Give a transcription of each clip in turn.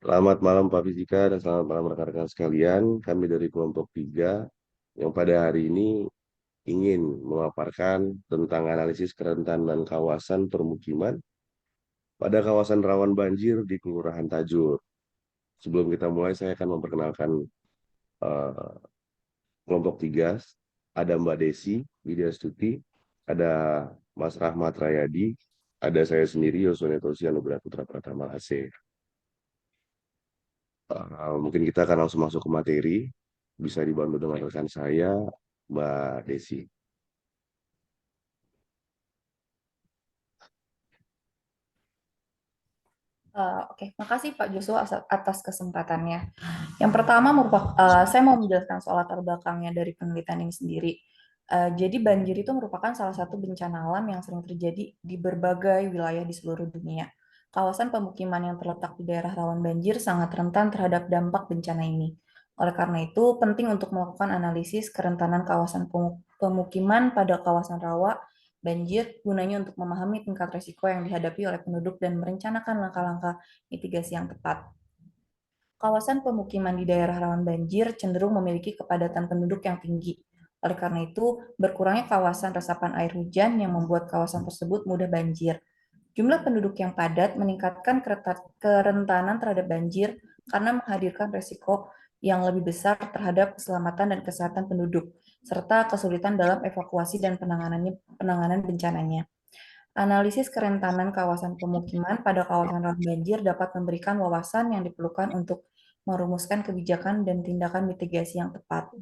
Selamat malam Pak Fisika dan selamat malam rekan-rekan sekalian. Kami dari kelompok 3 yang pada hari ini ingin memaparkan tentang analisis kerentanan kawasan permukiman pada kawasan rawan banjir di Kelurahan Tajur. Sebelum kita mulai, saya akan memperkenalkan eh, kelompok 3. Ada Mbak Desi Widya Stuti, ada Mas Rahmat Rayadi, ada saya sendiri Yosua Netosi Anugrah Putra Pratama AC. Mungkin kita akan langsung masuk ke materi. Bisa dibantu dengan rekan saya, Mbak Desi. Oke, makasih Pak Joshua atas kesempatannya. Yang pertama, saya mau menjelaskan soal latar belakangnya dari penelitian ini sendiri. Jadi banjir itu merupakan salah satu bencana alam yang sering terjadi di berbagai wilayah di seluruh dunia. Kawasan pemukiman yang terletak di daerah rawan banjir sangat rentan terhadap dampak bencana ini. Oleh karena itu, penting untuk melakukan analisis kerentanan kawasan pemukiman pada kawasan rawa banjir gunanya untuk memahami tingkat risiko yang dihadapi oleh penduduk dan merencanakan langkah-langkah mitigasi yang tepat. Kawasan pemukiman di daerah rawan banjir cenderung memiliki kepadatan penduduk yang tinggi. Oleh karena itu, berkurangnya kawasan resapan air hujan yang membuat kawasan tersebut mudah banjir. Jumlah penduduk yang padat meningkatkan kerentanan terhadap banjir karena menghadirkan risiko yang lebih besar terhadap keselamatan dan kesehatan penduduk, serta kesulitan dalam evakuasi dan penanganan bencananya. Analisis kerentanan kawasan pemukiman pada kawasan rawan banjir dapat memberikan wawasan yang diperlukan untuk merumuskan kebijakan dan tindakan mitigasi yang tepat.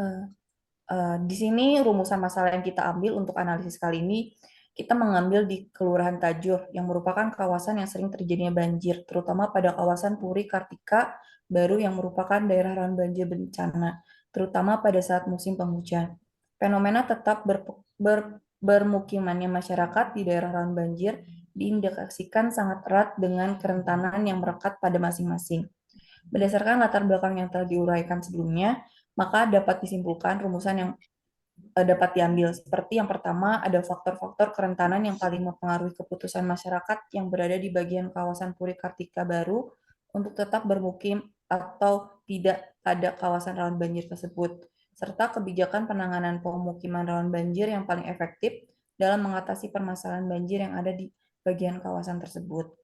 Eh, di sini rumusan masalah yang kita ambil untuk analisis kali ini, kita mengambil di Kelurahan Tajur, yang merupakan kawasan yang sering terjadinya banjir, terutama pada kawasan Puri Kartika Baru yang merupakan daerah rawan banjir bencana, terutama pada saat musim penghujan. Fenomena tetap bermukimannya masyarakat di daerah rawan banjir diindikasikan sangat erat dengan kerentanan yang melekat pada masing-masing. Berdasarkan latar belakang yang telah diuraikan sebelumnya, maka dapat disimpulkan rumusan yang dapat diambil. Seperti yang pertama, ada faktor-faktor kerentanan yang paling mempengaruhi keputusan masyarakat yang berada di bagian kawasan Puri Kartika Baru untuk tetap bermukim atau tidak pada kawasan rawan banjir tersebut, serta kebijakan penanganan pemukiman rawan banjir yang paling efektif dalam mengatasi permasalahan banjir yang ada di bagian kawasan tersebut.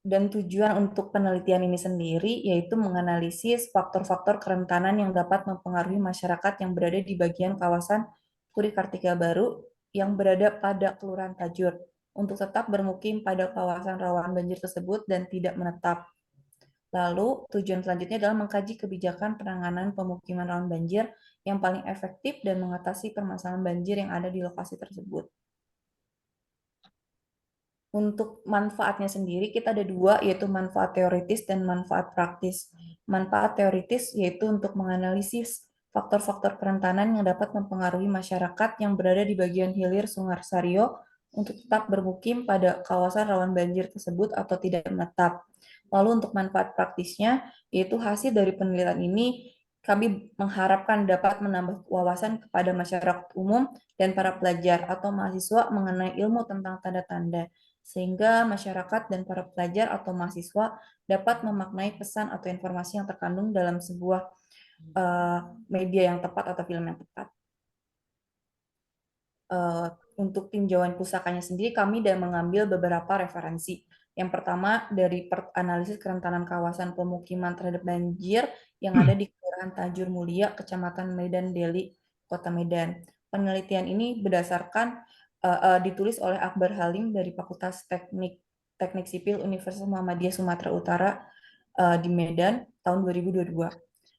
Dan tujuan untuk penelitian ini sendiri yaitu menganalisis faktor-faktor kerentanan yang dapat mempengaruhi masyarakat yang berada di bagian kawasan Puri Kartika Baru yang berada pada Kelurahan Tajur untuk tetap bermukim pada kawasan rawan banjir tersebut dan tidak menetap. Lalu, tujuan selanjutnya adalah mengkaji kebijakan penanganan pemukiman rawan banjir yang paling efektif dan mengatasi permasalahan banjir yang ada di lokasi tersebut. Untuk manfaatnya sendiri kita ada dua, yaitu manfaat teoritis dan manfaat praktis. Manfaat teoritis yaitu untuk menganalisis faktor-faktor kerentanan yang dapat mempengaruhi masyarakat yang berada di bagian hilir Sungai Sario untuk tetap bermukim pada kawasan rawan banjir tersebut atau tidak menetap. Lalu untuk manfaat praktisnya, yaitu hasil dari penelitian ini kami mengharapkan dapat menambah wawasan kepada masyarakat umum dan para pelajar atau mahasiswa mengenai ilmu tentang tanda-tanda sehingga masyarakat dan para pelajar atau mahasiswa dapat memaknai pesan atau informasi yang terkandung dalam sebuah media yang tepat atau film yang tepat. Uh, untuk tinjauan pusakanya sendiri, kami dan mengambil beberapa referensi. Yang pertama dari analisis kerentanan kawasan pemukiman terhadap banjir yang ada di Kelurahan Tajur Mulia, Kecamatan Medan Deli, Kota Medan. Penelitian ini berdasarkan ditulis oleh Akbar Halim dari Fakultas Teknik Sipil Universitas Muhammadiyah Sumatera Utara di Medan tahun 2022.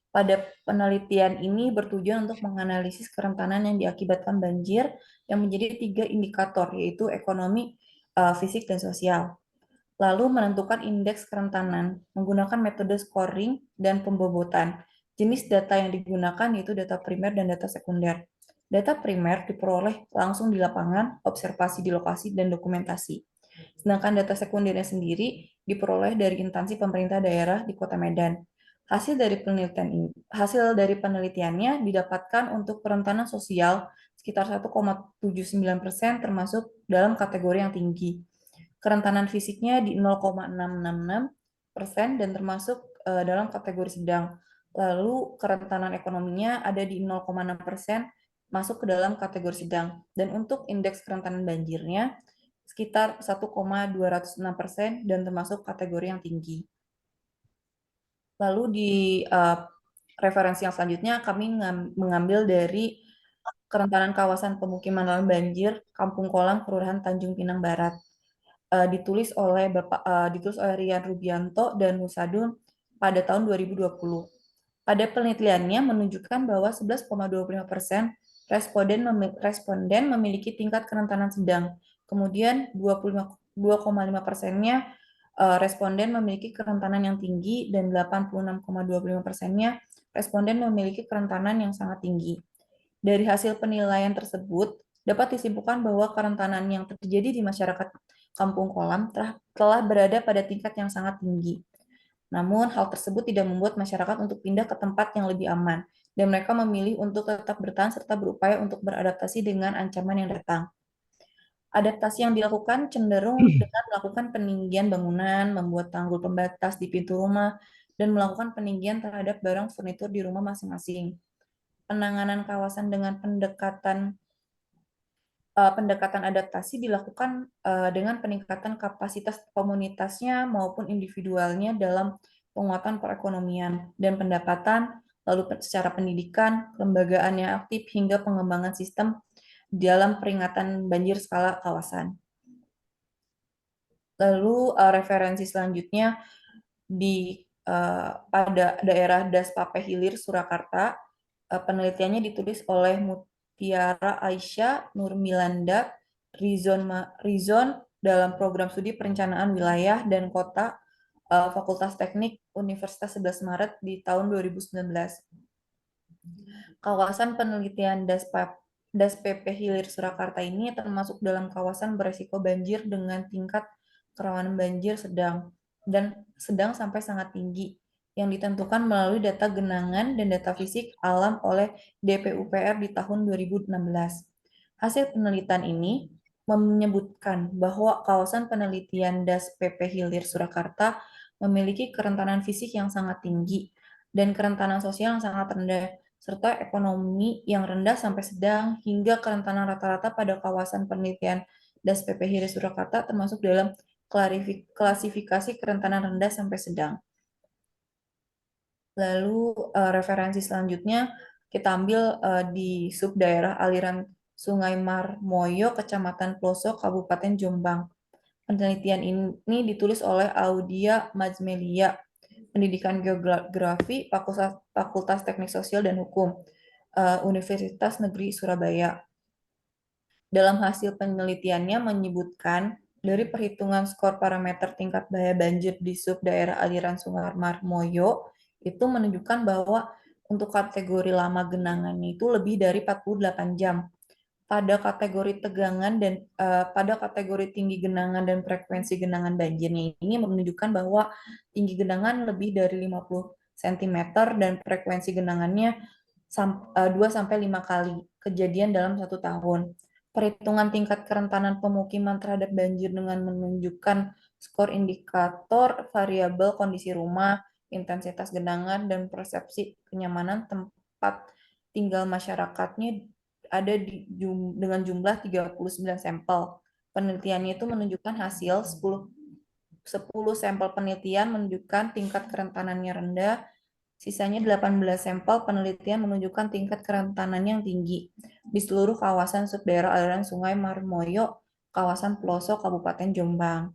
Pada penelitian ini bertujuan untuk menganalisis kerentanan yang diakibatkan banjir yang menjadi tiga indikator, yaitu ekonomi, fisik, dan sosial. Lalu menentukan indeks kerentanan menggunakan metode scoring dan pembobotan. Jenis data yang digunakan yaitu data primer dan data sekunder. Data primer diperoleh langsung di lapangan, observasi di lokasi, dan dokumentasi. Sedangkan data sekundernya sendiri diperoleh dari instansi pemerintah daerah di Kota Medan. Hasil dari penelitiannya didapatkan untuk kerentanan sosial sekitar 1,79% termasuk dalam kategori yang tinggi. Kerentanan fisiknya di 0,666% dan termasuk dalam kategori sedang. Lalu kerentanan ekonominya ada di 0,6%, masuk ke dalam kategori sedang. Dan untuk indeks kerentanan banjirnya sekitar 1,206% dan termasuk kategori yang tinggi. Lalu di referensi yang selanjutnya kami mengambil dari kerentanan kawasan pemukiman lahan banjir Kampung Kolam Kelurahan Tanjung Pinang Barat. Ditulis oleh Rian Rubianto dan Musadun pada tahun 2020. Pada penelitiannya menunjukkan bahwa 11,25% responden memiliki tingkat kerentanan sedang. Kemudian 2,5%-nya responden memiliki kerentanan yang tinggi dan 86,25%-nya responden memiliki kerentanan yang sangat tinggi. Dari hasil penilaian tersebut, dapat disimpulkan bahwa kerentanan yang terjadi di masyarakat Kampung Kolam telah berada pada tingkat yang sangat tinggi. Namun, hal tersebut tidak membuat masyarakat untuk pindah ke tempat yang lebih aman, dan mereka memilih untuk tetap bertahan serta berupaya untuk beradaptasi dengan ancaman yang datang. Adaptasi yang dilakukan cenderung dengan melakukan peninggian bangunan, membuat tanggul pembatas di pintu rumah, dan melakukan peninggian terhadap barang furnitur di rumah masing-masing. Penanganan kawasan dengan pendekatan adaptasi dilakukan dengan peningkatan kapasitas komunitasnya maupun individualnya dalam penguatan perekonomian dan pendapatan, lalu secara pendidikan, kelembagaan yang aktif, hingga pengembangan sistem dalam peringatan banjir skala kawasan. Lalu referensi selanjutnya pada daerah Das Pape Hilir, Surakarta, penelitiannya ditulis oleh Mutiara Aisyah Nurmilanda Rizon dalam program studi perencanaan wilayah dan kota Fakultas Teknik Universitas 11 Maret di tahun 2019. Kawasan penelitian Das PP Hilir Surakarta ini termasuk dalam kawasan beresiko banjir dengan tingkat kerawanan banjir sedang sampai sangat tinggi yang ditentukan melalui data genangan dan data fisik alam oleh DPUPR di tahun 2016. Hasil penelitian ini menyebutkan bahwa kawasan penelitian Das PP Hilir Surakarta memiliki kerentanan fisik yang sangat tinggi dan kerentanan sosial yang sangat rendah, serta ekonomi yang rendah sampai sedang, hingga kerentanan rata-rata pada kawasan penelitian Das PP Hilir Surakarta termasuk dalam klasifikasi kerentanan rendah sampai sedang. Lalu referensi selanjutnya kita ambil di subdaerah aliran Sungai Marmoyo, Kecamatan Ploso, Kabupaten Jombang. Penelitian ini ditulis oleh Audia Majmelia, Pendidikan Geografi, Fakultas Teknik Sosial dan Hukum, Universitas Negeri Surabaya. Dalam hasil penelitiannya menyebutkan dari perhitungan skor parameter tingkat bahaya banjir di subdaerah aliran Sungai Marmoyo itu menunjukkan bahwa untuk kategori lama genangannya itu lebih dari 48 jam. Pada kategori tegangan dan pada kategori tinggi genangan dan frekuensi genangan banjirnya ini menunjukkan bahwa tinggi genangan lebih dari 50 cm dan frekuensi genangannya 2 sampai 5 kali kejadian dalam 1 tahun. Perhitungan tingkat kerentanan pemukiman terhadap banjir dengan menunjukkan skor indikator variabel kondisi rumah, intensitas genangan, dan persepsi kenyamanan tempat tinggal masyarakatnya ada dengan jumlah 39 sampel. Penelitiannya itu menunjukkan hasil 10 sampel penelitian menunjukkan tingkat kerentanannya rendah, sisanya 18 sampel penelitian menunjukkan tingkat kerentanan yang tinggi di seluruh kawasan subdaerah aliran Sungai Marmoyo, kawasan Peloso, Kabupaten Jombang.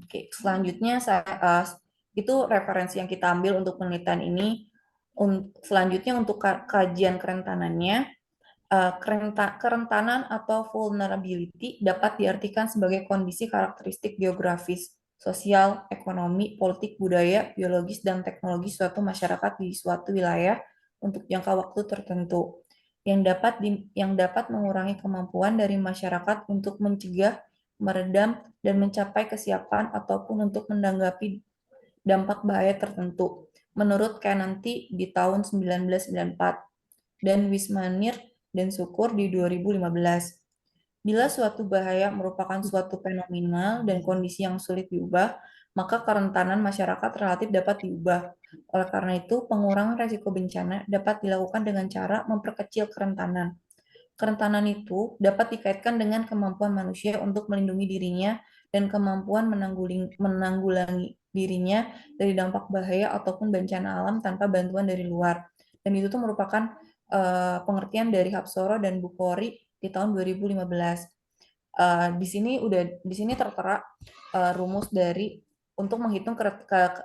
Oke, selanjutnya itu referensi yang kita ambil untuk penelitian ini. Selanjutnya untuk kajian kerentanannya, kerentanan atau vulnerability dapat diartikan sebagai kondisi karakteristik geografis, sosial, ekonomi, politik, budaya, biologis, dan teknologi suatu masyarakat di suatu wilayah untuk jangka waktu tertentu yang dapat mengurangi kemampuan dari masyarakat untuk mencegah, meredam, dan mencapai kesiapan ataupun untuk menanggapi dampak bahaya tertentu. Menurut Kennedy di tahun 1994 dan Wismanir dan Syukur di 2015. Bila suatu bahaya merupakan suatu fenomena dan kondisi yang sulit diubah, maka kerentanan masyarakat relatif dapat diubah. Oleh karena itu, pengurangan resiko bencana dapat dilakukan dengan cara memperkecil kerentanan. Kerentanan itu dapat dikaitkan dengan kemampuan manusia untuk melindungi dirinya dan kemampuan menanggulangi dirinya dari dampak bahaya ataupun bencana alam tanpa bantuan dari luar. Dan itu tuh merupakan pengertian dari Hapsoro dan Bukhari di tahun 2015. Di sini tertera rumus dari untuk menghitung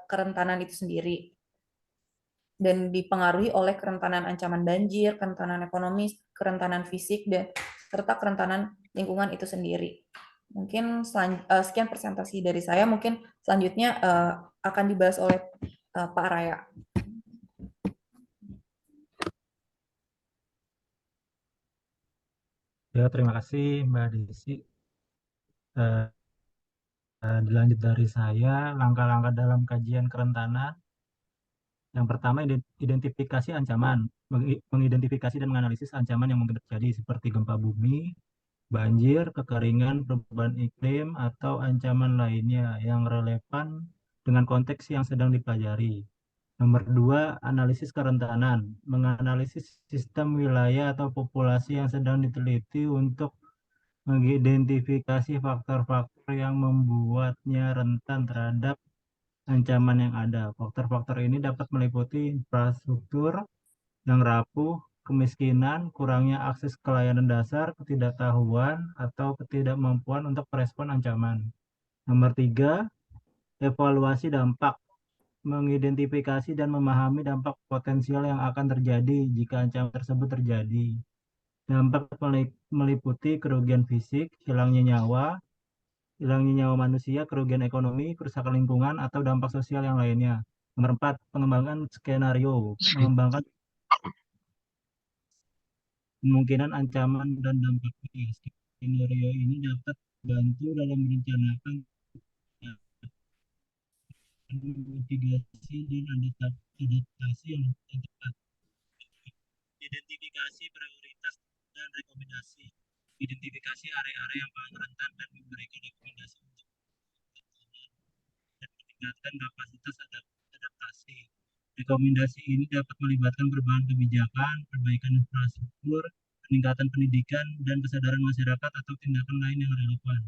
kerentanan itu sendiri dan dipengaruhi oleh kerentanan ancaman banjir, kerentanan ekonomi, kerentanan fisik, dan serta kerentanan lingkungan itu sendiri. Mungkin sekian presentasi dari saya. Mungkin selanjutnya akan dibahas oleh Pak Raya. Ya, terima kasih Mbak Desi. Eh, Dilanjut dari saya, langkah-langkah dalam kajian kerentanan. Yang pertama, identifikasi ancaman. Mengidentifikasi dan menganalisis ancaman yang mungkin terjadi seperti gempa bumi, banjir, kekeringan, perubahan iklim, atau ancaman lainnya yang relevan dengan konteks yang sedang dipelajari. Nomor dua, analisis kerentanan. Menganalisis sistem wilayah atau populasi yang sedang diteliti untuk mengidentifikasi faktor-faktor yang membuatnya rentan terhadap ancaman yang ada. Faktor-faktor ini dapat meliputi infrastruktur yang rapuh, kemiskinan, kurangnya akses ke layanan dasar, ketidaktahuan, atau ketidakmampuan untuk merespon ancaman. Nomor tiga, evaluasi dampak. Mengidentifikasi dan memahami dampak potensial yang akan terjadi jika ancaman tersebut terjadi. Dampak meliputi kerugian fisik, hilangnya nyawa manusia, kerugian ekonomi, kerusakan lingkungan, atau dampak sosial yang lainnya. Nomor 4, pengembangan skenario. Mengembangkan kemungkinan ancaman dan dampaknya. Skenario ini dapat membantu dalam merencanakan mitigasi dan adaptasi yang tepat. Identifikasi prioritas dan rekomendasi. Identifikasi area-area yang paling rentan dan memberikan rekomendasi untuk dan meningkatkan kapasitas adaptasi. Rekomendasi ini dapat melibatkan perubahan kebijakan, perbaikan infrastruktur, peningkatan pendidikan, dan kesadaran masyarakat atau tindakan lain yang relevan.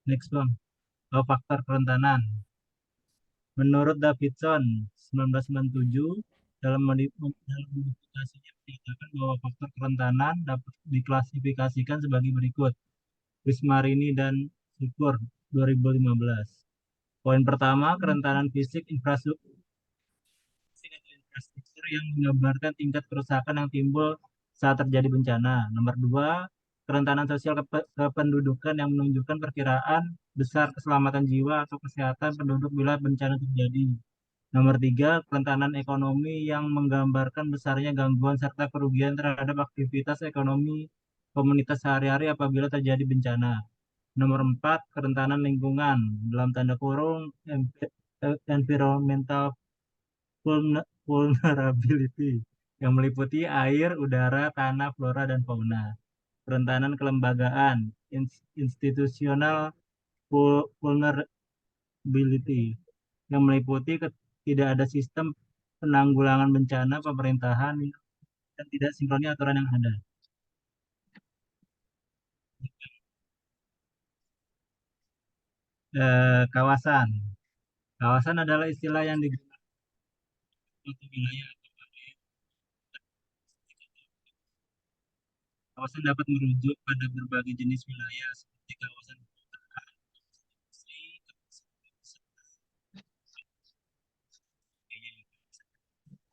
Next Bang, faktor kerentanan. Menurut Davidson 1997, dalam modifikasinya menyatakan bahwa faktor kerentanan dapat diklasifikasikan sebagai berikut. Wismarini dan Syukur 2015. Poin pertama, kerentanan fisik infrastruktur yang menggambarkan tingkat kerusakan yang timbul saat terjadi bencana. Nomor dua, kerentanan sosial kependudukan yang menunjukkan perkiraan besar keselamatan jiwa atau kesehatan penduduk bila bencana terjadi. Nomor tiga, kerentanan ekonomi yang menggambarkan besarnya gangguan serta kerugian terhadap aktivitas ekonomi komunitas sehari-hari apabila terjadi bencana. Nomor empat, kerentanan lingkungan dalam tanda kurung environmental vulnerability yang meliputi air, udara, tanah, flora, dan fauna. Kerentanan kelembagaan institusional vulnerability yang meliputi tidak ada sistem penanggulangan bencana pemerintahan dan tidak sinkronnya aturan yang ada. Kawasan. Kawasan adalah istilah yang digunakan untuk wilayah atau area. Kawasan dapat merujuk pada berbagai jenis wilayah seperti kawasan perkotaan, industri, kawasan wisata,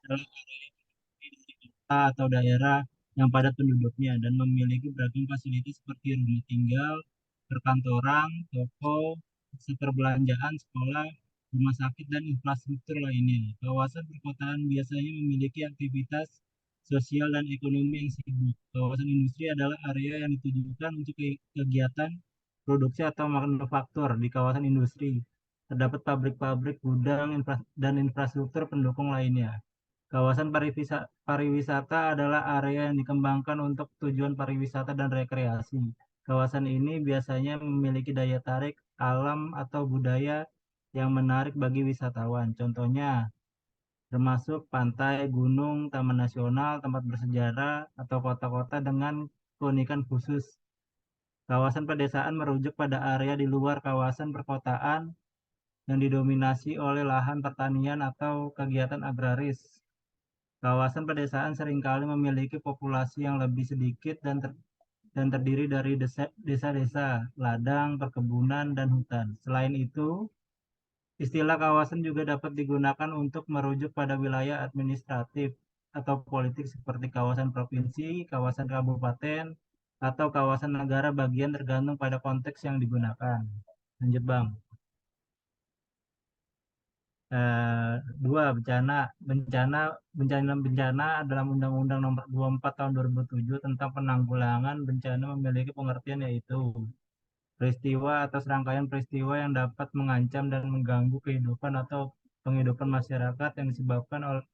adalah area dari kota atau daerah yang padat penduduknya dan memiliki beragam fasilitas seperti rumah tinggal, perkantoran, toko, pusat perbelanjaan, sekolah, rumah sakit, dan infrastruktur lainnya. Kawasan perkotaan biasanya memiliki aktivitas sosial dan ekonomi yang sibuk. Kawasan industri adalah area yang ditujukan untuk kegiatan produksi atau manufaktur di kawasan industri. Terdapat pabrik-pabrik, gudang, dan infrastruktur pendukung lainnya. Kawasan pariwisata adalah area yang dikembangkan untuk tujuan pariwisata dan rekreasi. Kawasan ini biasanya memiliki daya tarik alam atau budaya yang menarik bagi wisatawan. Contohnya, termasuk pantai, gunung, taman nasional, tempat bersejarah, atau kota-kota dengan keunikan khusus. Kawasan pedesaan merujuk pada area di luar kawasan perkotaan yang didominasi oleh lahan pertanian atau kegiatan agraris. Kawasan pedesaan seringkali memiliki populasi yang lebih sedikit dan terdiri dari desa-desa, ladang, perkebunan, dan hutan. Selain itu, istilah kawasan juga dapat digunakan untuk merujuk pada wilayah administratif atau politik seperti kawasan provinsi, kawasan kabupaten, atau kawasan negara bagian tergantung pada konteks yang digunakan. Lanjut, Bang. Eh, Dua, bencana. Bencana dalam Undang-Undang Nomor 24 Tahun 2007 tentang penanggulangan bencana memiliki pengertian yaitu peristiwa atau serangkaian peristiwa yang dapat mengancam dan mengganggu kehidupan atau penghidupan masyarakat yang disebabkan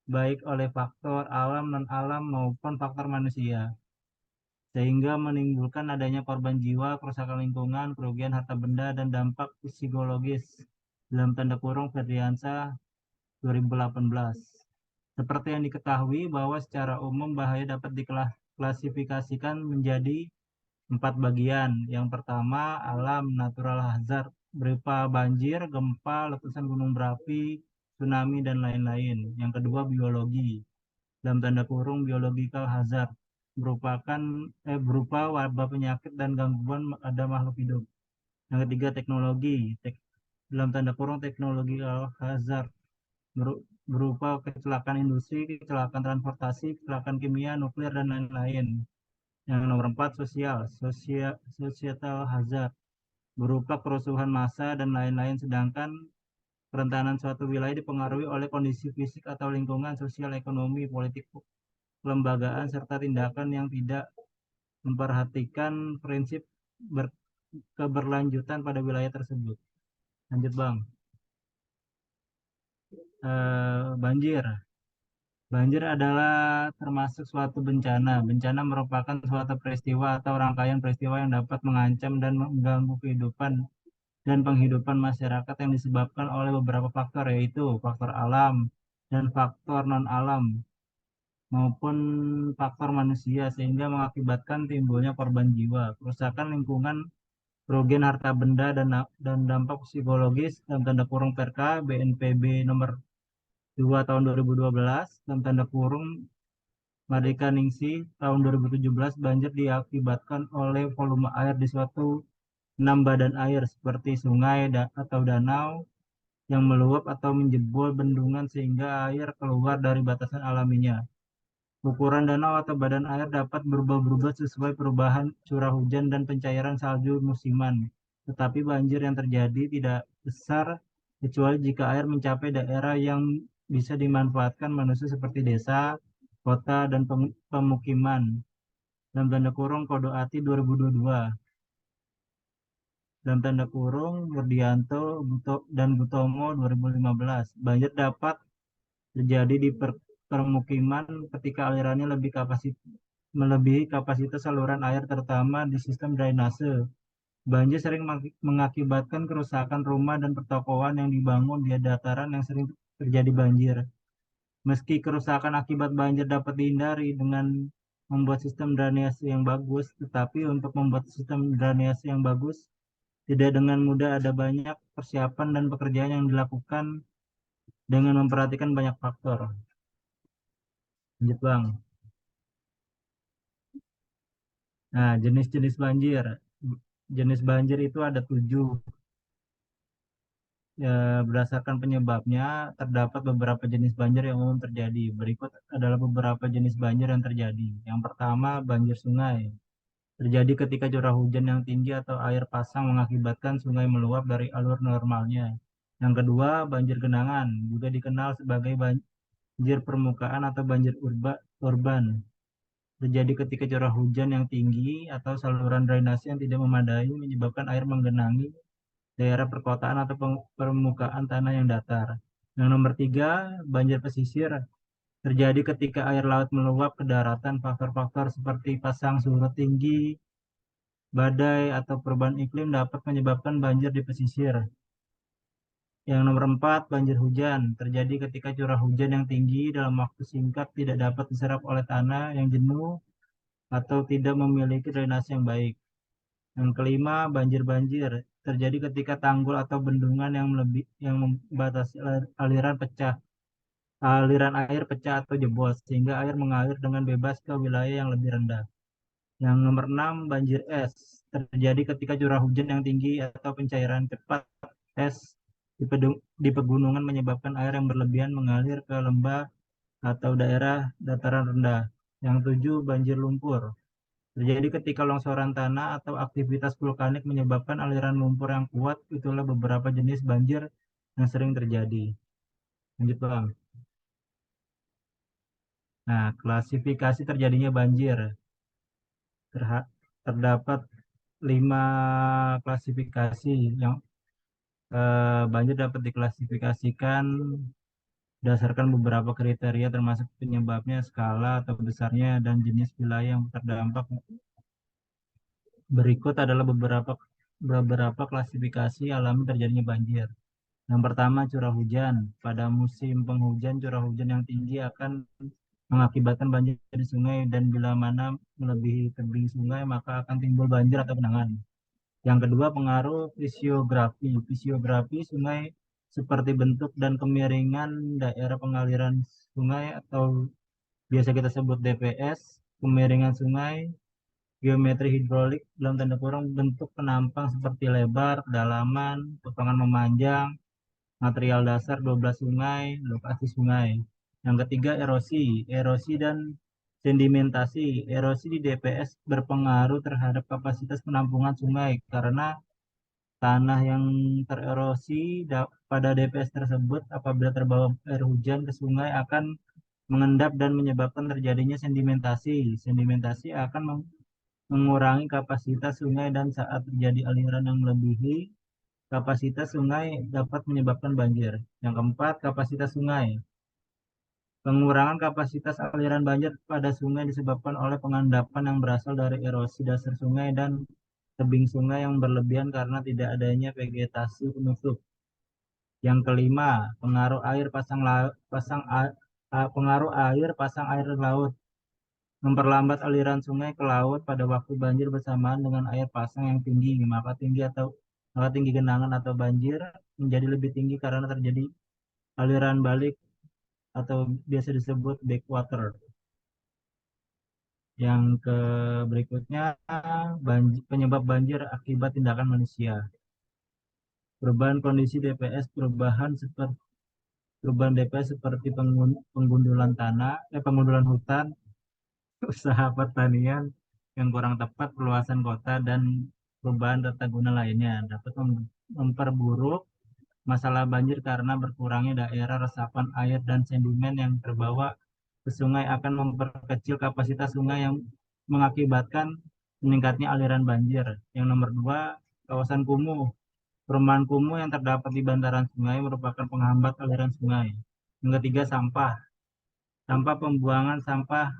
baik oleh faktor alam, non-alam maupun faktor manusia, sehingga menimbulkan adanya korban jiwa, kerusakan lingkungan, kerugian harta benda, dan dampak psikologis. Dalam tanda kurung Ferdiansyah 2018. Seperti yang diketahui bahwa secara umum bahaya dapat diklasifikasikan menjadi 4 bagian. Yang pertama, alam natural hazard berupa banjir, gempa, letusan gunung berapi, tsunami, dan lain-lain. Yang kedua, biologi. Dalam tanda kurung biological hazard berupa wabah penyakit dan gangguan pada makhluk hidup. Yang ketiga, teknologi. Dalam tanda kurung technological hazard berupa kecelakaan industri, kecelakaan transportasi, kecelakaan kimia, nuklir, dan lain-lain. Yang nomor 4, societal hazard berupa kerusuhan massa dan lain-lain. Sedangkan kerentanan suatu wilayah dipengaruhi oleh kondisi fisik atau lingkungan, sosial, ekonomi, politik, kelembagaan, serta tindakan yang tidak memperhatikan prinsip keberlanjutan pada wilayah tersebut. Lanjut, Bang. Banjir. Banjir adalah termasuk suatu bencana. Bencana merupakan suatu peristiwa atau rangkaian peristiwa yang dapat mengancam dan mengganggu kehidupan dan penghidupan masyarakat yang disebabkan oleh beberapa faktor, yaitu faktor alam dan faktor non-alam maupun faktor manusia, sehingga mengakibatkan timbulnya korban jiwa, kerusakan lingkungan, kerugian harta benda, dan dampak psikologis dalam tanda kurung Perka BNPB nomor 2 tahun 2012 dalam tanda kurung Merdeka Ningsih tahun 2017. Banjir diakibatkan oleh volume air di suatu 6 badan air seperti sungai atau danau yang meluap atau menjebol bendungan sehingga air keluar dari batasan alaminya. Ukuran danau atau badan air dapat berubah-ubah sesuai perubahan curah hujan dan pencairan salju musiman. Tetapi banjir yang terjadi tidak besar kecuali jika air mencapai daerah yang bisa dimanfaatkan manusia seperti desa, kota, dan pemukiman. Dalam tanda kurung Kode Ati 2022. Dalam tanda kurung Wirdianto dan Gutomo 2015. Banjir dapat terjadi di permukiman ketika alirannya melebihi kapasitas saluran air terutama di sistem drainase. Banjir sering mengakibatkan kerusakan rumah dan pertokoan yang dibangun di dataran yang sering terjadi banjir. Meski kerusakan akibat banjir dapat dihindari dengan membuat sistem drainase yang bagus, tetapi untuk membuat sistem drainase yang bagus tidak dengan mudah. Ada banyak persiapan dan pekerjaan yang dilakukan dengan memperhatikan banyak faktor. Lanjut, Bang. Nah, jenis-jenis banjir. Jenis banjir itu ada 7. Ya, berdasarkan penyebabnya, terdapat beberapa jenis banjir yang umum terjadi. Berikut adalah beberapa jenis banjir yang terjadi. Yang pertama, banjir sungai. Terjadi ketika curah hujan yang tinggi atau air pasang mengakibatkan sungai meluap dari alur normalnya. Yang kedua, banjir genangan, juga dikenal sebagai banjir permukaan atau banjir urban. Terjadi ketika curah hujan yang tinggi atau saluran drainase yang tidak memadai menyebabkan air menggenangi daerah perkotaan atau permukaan tanah yang datar. Yang nomor 3, banjir pesisir terjadi ketika air laut meluap ke daratan. Faktor-faktor seperti pasang surut tinggi, badai, atau perubahan iklim dapat menyebabkan banjir di pesisir. Yang nomor 4, banjir hujan. Terjadi ketika curah hujan yang tinggi dalam waktu singkat tidak dapat diserap oleh tanah yang jenuh atau tidak memiliki drainase yang baik. Yang kelima, banjir-banjir. Terjadi ketika tanggul atau bendungan yang membatasi aliran pecah, aliran air pecah atau jebol, sehingga air mengalir dengan bebas ke wilayah yang lebih rendah. Yang nomor 6, banjir es. Terjadi ketika curah hujan yang tinggi atau pencairan cepat es di pegunungan menyebabkan air yang berlebihan mengalir ke lembah atau daerah dataran rendah. Yang 7, banjir lumpur. Terjadi ketika longsoran tanah atau aktivitas vulkanik menyebabkan aliran lumpur yang kuat. Itulah beberapa jenis banjir yang sering terjadi. Lanjut, Bang. Nah, klasifikasi terjadinya banjir. Terdapat 5 klasifikasi yang banjir dapat diklasifikasikan berdasarkan beberapa kriteria termasuk penyebabnya, skala atau besarnya, dan jenis wilayah yang terdampak. Berikut adalah beberapa klasifikasi alami terjadinya banjir. Yang pertama, curah hujan. Pada musim penghujan, curah hujan yang tinggi akan mengakibatkan banjir di sungai, dan bila mana melebihi tebing sungai, maka akan timbul banjir atau genangan. Yang kedua, pengaruh fisiografi. Fisiografi sungai seperti bentuk dan kemiringan daerah pengaliran sungai atau biasa kita sebut DPS, kemiringan sungai, geometri hidrolik dalam tanda kurang bentuk penampang seperti lebar, kedalaman, potongan memanjang, material dasar 12 sungai, lokasi sungai. Yang ketiga, erosi. Erosi dan sedimentasi. Erosi di DPS berpengaruh terhadap kapasitas penampungan sungai karena tanah yang tererosi pada DPS tersebut apabila terbawa air hujan ke sungai akan mengendap dan menyebabkan terjadinya sedimentasi. Sedimentasi akan mengurangi kapasitas sungai, dan saat terjadi aliran yang melebihi kapasitas sungai dapat menyebabkan banjir. Yang keempat, kapasitas sungai. Pengurangan kapasitas aliran banjir pada sungai disebabkan oleh pengendapan yang berasal dari erosi dasar sungai dan tebing sungai yang berlebihan karena tidak adanya vegetasi penutup. Yang kelima, pengaruh air pasang air laut memperlambat aliran sungai ke laut pada waktu banjir bersamaan dengan air pasang yang tinggi, maka tinggi genangan atau banjir menjadi lebih tinggi karena terjadi aliran balik atau biasa disebut backwater. Yang berikutnya, penyebab banjir akibat tindakan manusia. Perubahan kondisi DPS, perubahan DPS seperti penggundulan penggundulan hutan, usaha pertanian yang kurang tepat, perluasan kota, dan perubahan tata guna lainnya dapat memperburuk masalah banjir karena berkurangnya daerah resapan air dan sedimen yang terbawa ke sungai akan memperkecil kapasitas sungai yang mengakibatkan meningkatnya aliran banjir. Yang nomor 2, kawasan kumuh. Perumahan kumuh yang terdapat di bantaran sungai merupakan penghambat aliran sungai. Yang ketiga, sampah. Sampah pembuangan sampah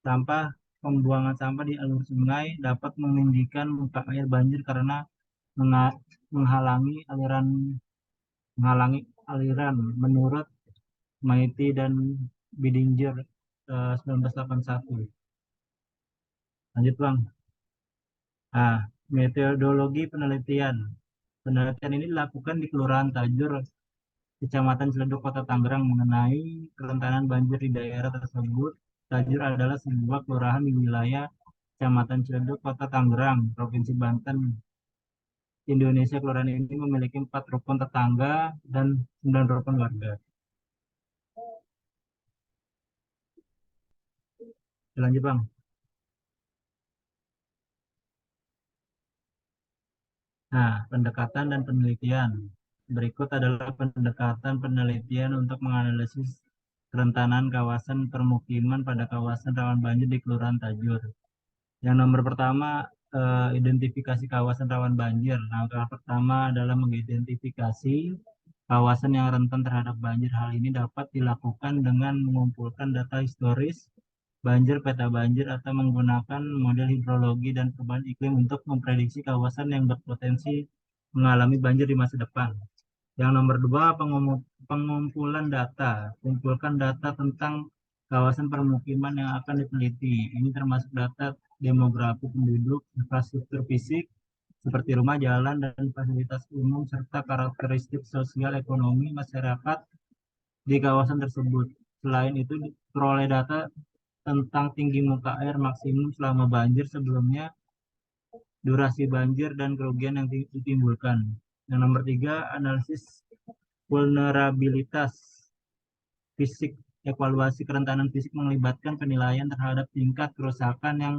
Sampah pembuangan sampah di alur sungai dapat meninggikan muka air banjir karena menghalangi aliran menurut Maiti dan Bidinger 1981. Lanjut, Bang. Nah, metodologi penelitian. Penelitian ini dilakukan di Kelurahan Tajur, Kecamatan Ciledug, Kota Tangerang mengenai kerentanan banjir di daerah tersebut. Tajur adalah sebuah kelurahan di wilayah Kecamatan Ciledug, Kota Tangerang, Provinsi Banten, Indonesia. Kelurahan ini memiliki 4 rukun tetangga dan 9 rukun warga. Lanjut, Bang. Nah, pendekatan dan penelitian. Berikut adalah pendekatan penelitian untuk menganalisis kerentanan kawasan permukiman pada kawasan rawan banjir di Kelurahan Tajur. Yang nomor pertama, identifikasi kawasan rawan banjir. Langkah pertama adalah mengidentifikasi kawasan yang rentan terhadap banjir. Hal ini dapat dilakukan dengan mengumpulkan data historis banjir, peta banjir, atau menggunakan model hidrologi dan perubahan iklim untuk memprediksi kawasan yang berpotensi mengalami banjir di masa depan. Yang nomor dua, pengumpulan data. Kumpulkan data tentang kawasan permukiman yang akan diteliti. Ini termasuk data demografi penduduk, infrastruktur fisik, seperti rumah, jalan, dan fasilitas umum, serta karakteristik sosial ekonomi masyarakat di kawasan tersebut. Selain itu, peroleh data tentang tinggi muka air maksimum selama banjir sebelumnya, durasi banjir, dan kerugian yang ditimbulkan. Yang nomor tiga, analisis vulnerabilitas fisik. Evaluasi kerentanan fisik melibatkan penilaian terhadap tingkat kerusakan yang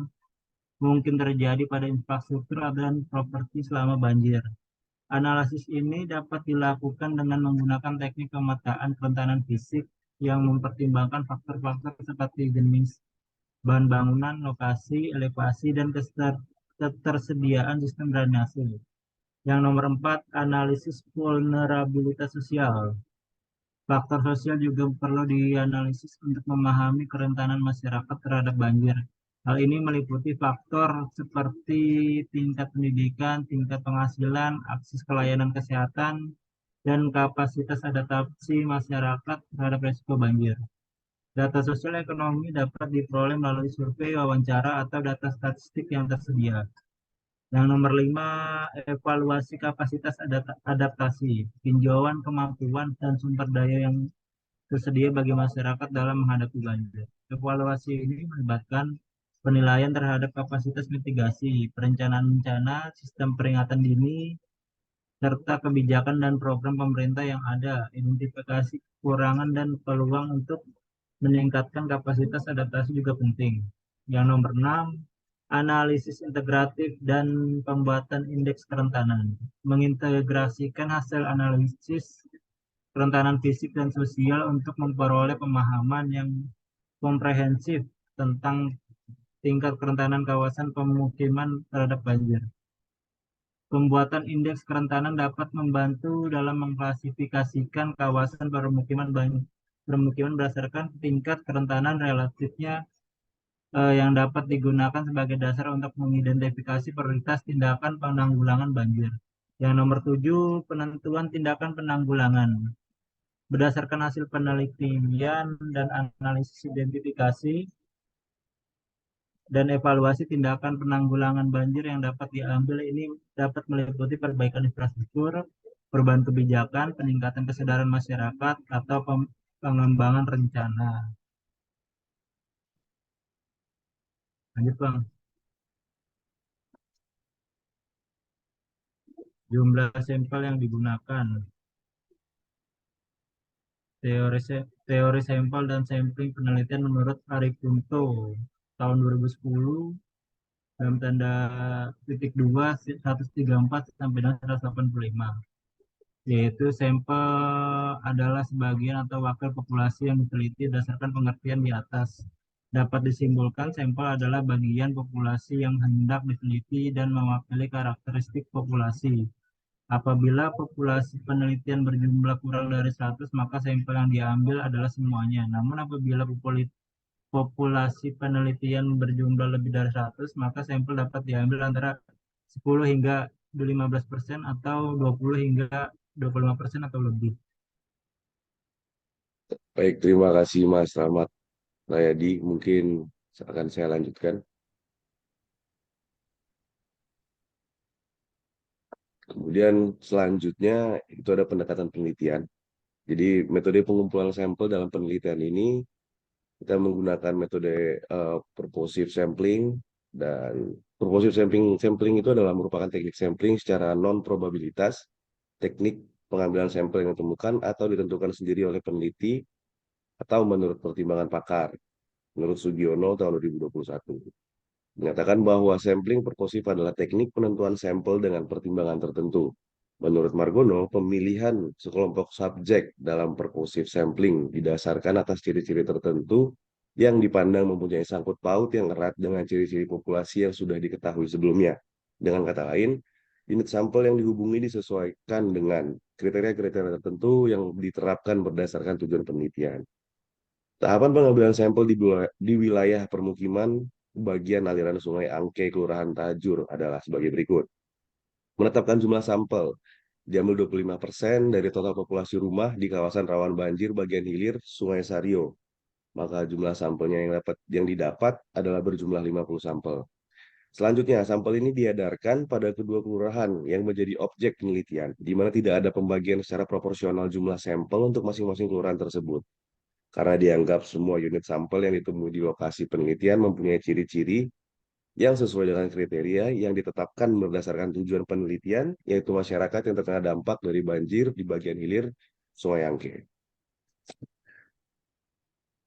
mungkin terjadi pada infrastruktur dan properti selama banjir. Analisis ini dapat dilakukan dengan menggunakan teknik pemetaan kerentanan fisik yang mempertimbangkan faktor-faktor seperti jenis bahan bangunan, lokasi, elevasi, dan ketersediaan sistem drainase. Yang nomor empat, analisis vulnerabilitas sosial. Faktor sosial juga perlu dianalisis untuk memahami kerentanan masyarakat terhadap banjir. Hal ini meliputi faktor seperti tingkat pendidikan, tingkat penghasilan, akses ke layanan kesehatan, dan kapasitas adaptasi masyarakat terhadap risiko banjir. Data sosial ekonomi dapat diperoleh melalui survei, wawancara, atau data statistik yang tersedia. Yang nomor lima, evaluasi kapasitas adaptasi, tinjauan kemampuan dan sumber daya yang tersedia bagi masyarakat dalam menghadapi banjir. Evaluasi ini melibatkan penilaian terhadap kapasitas mitigasi, perencanaan bencana, sistem peringatan dini, serta kebijakan dan program pemerintah yang ada, identifikasi kekurangan dan peluang untuk meningkatkan kapasitas adaptasi juga penting. Yang nomor 6, analisis integratif dan pembuatan indeks kerentanan. Mengintegrasikan hasil analisis kerentanan fisik dan sosial untuk memperoleh pemahaman yang komprehensif tentang tingkat kerentanan kawasan pemukiman terhadap banjir. Pembuatan indeks kerentanan dapat membantu dalam mengklasifikasikan kawasan permukiman berdasarkan tingkat kerentanan relatifnya yang dapat digunakan sebagai dasar untuk mengidentifikasi prioritas tindakan penanggulangan banjir. Yang nomor 7, penentuan tindakan penanggulangan. Berdasarkan hasil penelitian dan analisis identifikasi dan evaluasi tindakan penanggulangan banjir yang dapat diambil ini dapat meliputi perbaikan infrastruktur, perubahan kebijakan, peningkatan kesadaran masyarakat, atau pengembangan rencana. Lanjut, Bang. Jumlah sampel yang digunakan. Teori sampel dan sampling penelitian menurut Ari Kunto tahun 2010 dalam tanda titik 2 134 sampai dengan 185, yaitu sampel adalah sebagian atau wakil populasi yang diteliti berdasarkan pengertian di atas. Dapat disimpulkan sampel adalah bagian populasi yang hendak diteliti dan mewakili karakteristik populasi. Apabila populasi penelitian berjumlah kurang dari 100, maka sampel yang diambil adalah semuanya. Namun apabila populasi penelitian berjumlah lebih dari 100, maka sampel dapat diambil antara 10 hingga 15% atau 20 hingga 25% atau lebih. Baik, terima kasih Mas Rahmat Rayadi. Mungkin akan saya lanjutkan. Kemudian selanjutnya itu ada pendekatan penelitian. Jadi metode pengumpulan sampel dalam penelitian ini kita menggunakan metode purposive sampling, dan purposive sampling itu adalah merupakan teknik sampling secara non probabilitas, teknik pengambilan sampel yang ditemukan atau ditentukan sendiri oleh peneliti atau menurut pertimbangan pakar. Menurut Sugiono tahun 2021 menyatakan bahwa sampling purposif adalah teknik penentuan sampel dengan pertimbangan tertentu. Menurut Margono, pemilihan sekelompok subjek dalam purposive sampling didasarkan atas ciri-ciri tertentu yang dipandang mempunyai sangkut paut yang erat dengan ciri-ciri populasi yang sudah diketahui sebelumnya. Dengan kata lain, Unit sampel yang dihubungi disesuaikan dengan kriteria-kriteria tertentu yang diterapkan berdasarkan tujuan penelitian. Tahapan pengambilan sampel di wilayah permukiman bagian aliran Sungai Angke, Kelurahan Tajur adalah sebagai berikut. Menetapkan jumlah sampel. Diambil 25% dari total populasi rumah di kawasan rawan banjir bagian hilir Sungai Sario. Maka jumlah sampelnya yang didapat adalah berjumlah 50 sampel. Selanjutnya, sampel ini diedarkan pada kedua kelurahan yang menjadi objek penelitian, di mana tidak ada pembagian secara proporsional jumlah sampel untuk masing-masing kelurahan tersebut. Karena dianggap semua unit sampel yang ditemui di lokasi penelitian mempunyai ciri-ciri yang sesuai dengan kriteria yang ditetapkan berdasarkan tujuan penelitian, yaitu masyarakat yang terkena dampak dari banjir di bagian hilir Sungai Angke.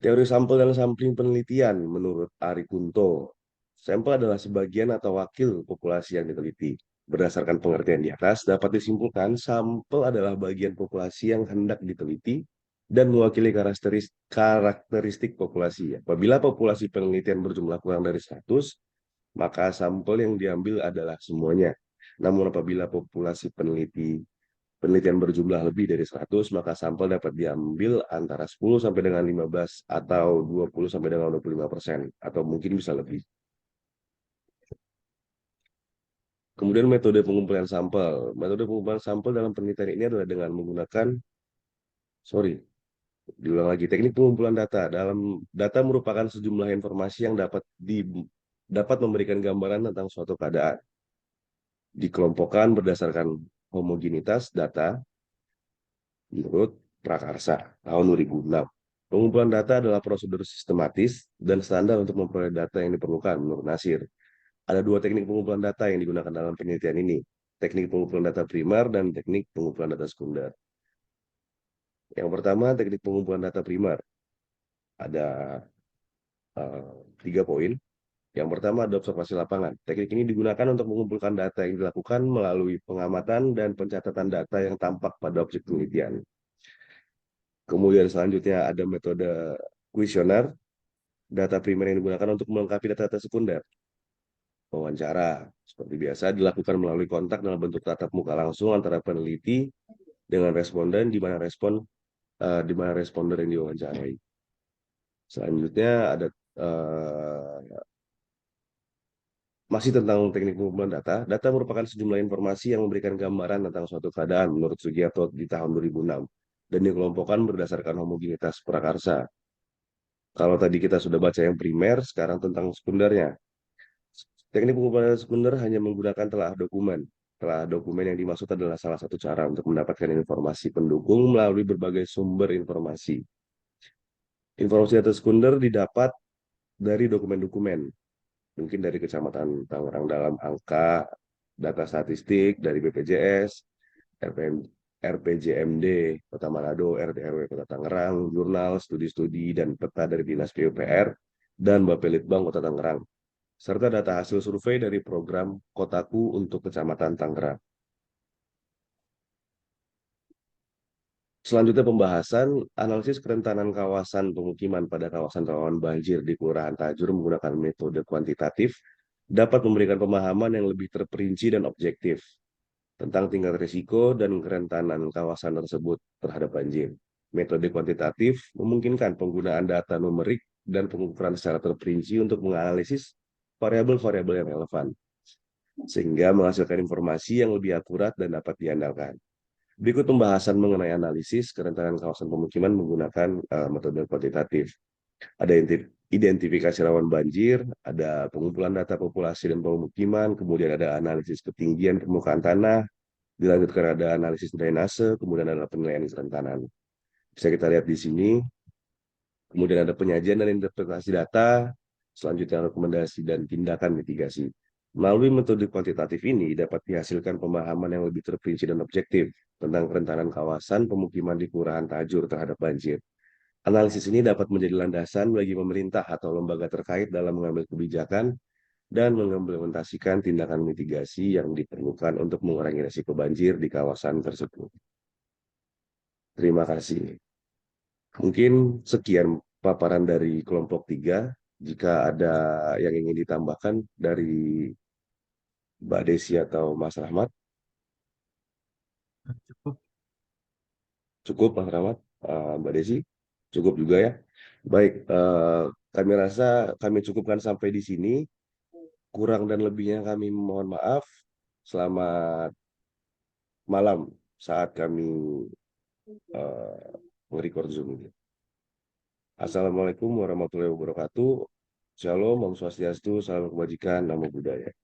Teori sampel dan sampling penelitian menurut Ari Kunto. Sampel adalah sebagian atau wakil populasi yang diteliti. Berdasarkan pengertian di atas, dapat disimpulkan sampel adalah bagian populasi yang hendak diteliti dan mewakili karakteristik populasi. Apabila populasi penelitian berjumlah kurang dari 100, maka sampel yang diambil adalah semuanya. Namun apabila populasi penelitian berjumlah lebih dari 100, maka sampel dapat diambil antara 10 sampai dengan 15 atau 20 sampai dengan 25%, atau mungkin bisa lebih. Kemudian metode pengumpulan sampel. Metode pengumpulan sampel dalam penelitian ini adalah dengan menggunakan, diulang lagi, teknik pengumpulan data. Dalam data merupakan sejumlah informasi yang dapat memberikan gambaran tentang suatu keadaan. Dikelompokkan berdasarkan homogenitas data menurut Prakarsa tahun 2006. Pengumpulan data adalah prosedur sistematis dan standar untuk memperoleh data yang diperlukan menurut Nasir. Ada dua teknik pengumpulan data yang digunakan dalam penelitian ini. Teknik pengumpulan data primer dan teknik pengumpulan data sekunder. Yang pertama, teknik pengumpulan data primer. Ada 3 poin. Yang pertama ada observasi lapangan. Teknik ini digunakan untuk mengumpulkan data yang dilakukan melalui pengamatan dan pencatatan data yang tampak pada objek penelitian. Kemudian selanjutnya ada metode kuesioner. Data primer yang digunakan untuk melengkapi data-data sekunder. Wawancara, seperti biasa, dilakukan melalui kontak dalam bentuk tatap muka langsung antara peneliti dengan responden, di mana responder yang diwawancarai. Selanjutnya ada masih tentang teknik pengumpulan data. Data merupakan sejumlah informasi yang memberikan gambaran tentang suatu keadaan menurut Sugiarto di tahun 2006 dan dikelompokkan berdasarkan homogenitas prakarsa. Kalau tadi kita sudah baca yang primer, sekarang tentang sekundernya. Teknik pengumpulan data sekunder hanya menggunakan telah dokumen. Telah dokumen yang dimaksud adalah salah satu cara untuk mendapatkan informasi pendukung melalui berbagai sumber informasi. Informasi data sekunder didapat dari dokumen-dokumen, mungkin dari Kecamatan Tangerang dalam angka, data statistik dari BPJS, RPJMD Kota Manado, RT RW Kota Tangerang, jurnal, studi-studi, dan peta dari Dinas PUPR dan Bapelitbang Kota Tangerang, serta data hasil survei dari program Kotaku untuk Kecamatan Tangerang. Selanjutnya pembahasan analisis kerentanan kawasan pemukiman pada kawasan rawan banjir di Kelurahan Tajur menggunakan metode kuantitatif dapat memberikan pemahaman yang lebih terperinci dan objektif tentang tingkat risiko dan kerentanan kawasan tersebut terhadap banjir. Metode kuantitatif memungkinkan penggunaan data numerik dan pengukuran secara terperinci untuk menganalisis variabel-variabel yang relevan, sehingga menghasilkan informasi yang lebih akurat dan dapat diandalkan. Berikut pembahasan mengenai analisis kerentanan kawasan pemukiman menggunakan metode kuantitatif. Ada identifikasi rawan banjir, ada pengumpulan data populasi dan pemukiman, kemudian ada analisis ketinggian permukaan tanah, dilanjutkan ada analisis drainase, kemudian ada penilaian kerentanan. Bisa kita lihat di sini. Kemudian ada penyajian dan interpretasi data, selanjutnya rekomendasi dan tindakan mitigasi. Melalui metode kuantitatif ini dapat dihasilkan pemahaman yang lebih terperinci dan objektif tentang kerentanan kawasan pemukiman di Kelurahan Tajur terhadap banjir. Analisis ini dapat menjadi landasan bagi pemerintah atau lembaga terkait dalam mengambil kebijakan dan mengimplementasikan tindakan mitigasi yang diperlukan untuk mengurangi risiko banjir di kawasan tersebut. Terima kasih. Mungkin sekian paparan dari kelompok 3. Jika ada yang ingin ditambahkan dari Mbak Desi atau Mas Rahmat. Cukup. Cukup, Mas Rahmat. Mbak Desi, cukup juga ya. Baik, kami rasa kami cukupkan sampai di sini. Kurang dan lebihnya kami mohon maaf. Selamat malam saat kami nge-record Zoom ini. Assalamualaikum warahmatullahi wabarakatuh. Shalom, Om Swastiastu, salam kebajikan, namo buddhaya.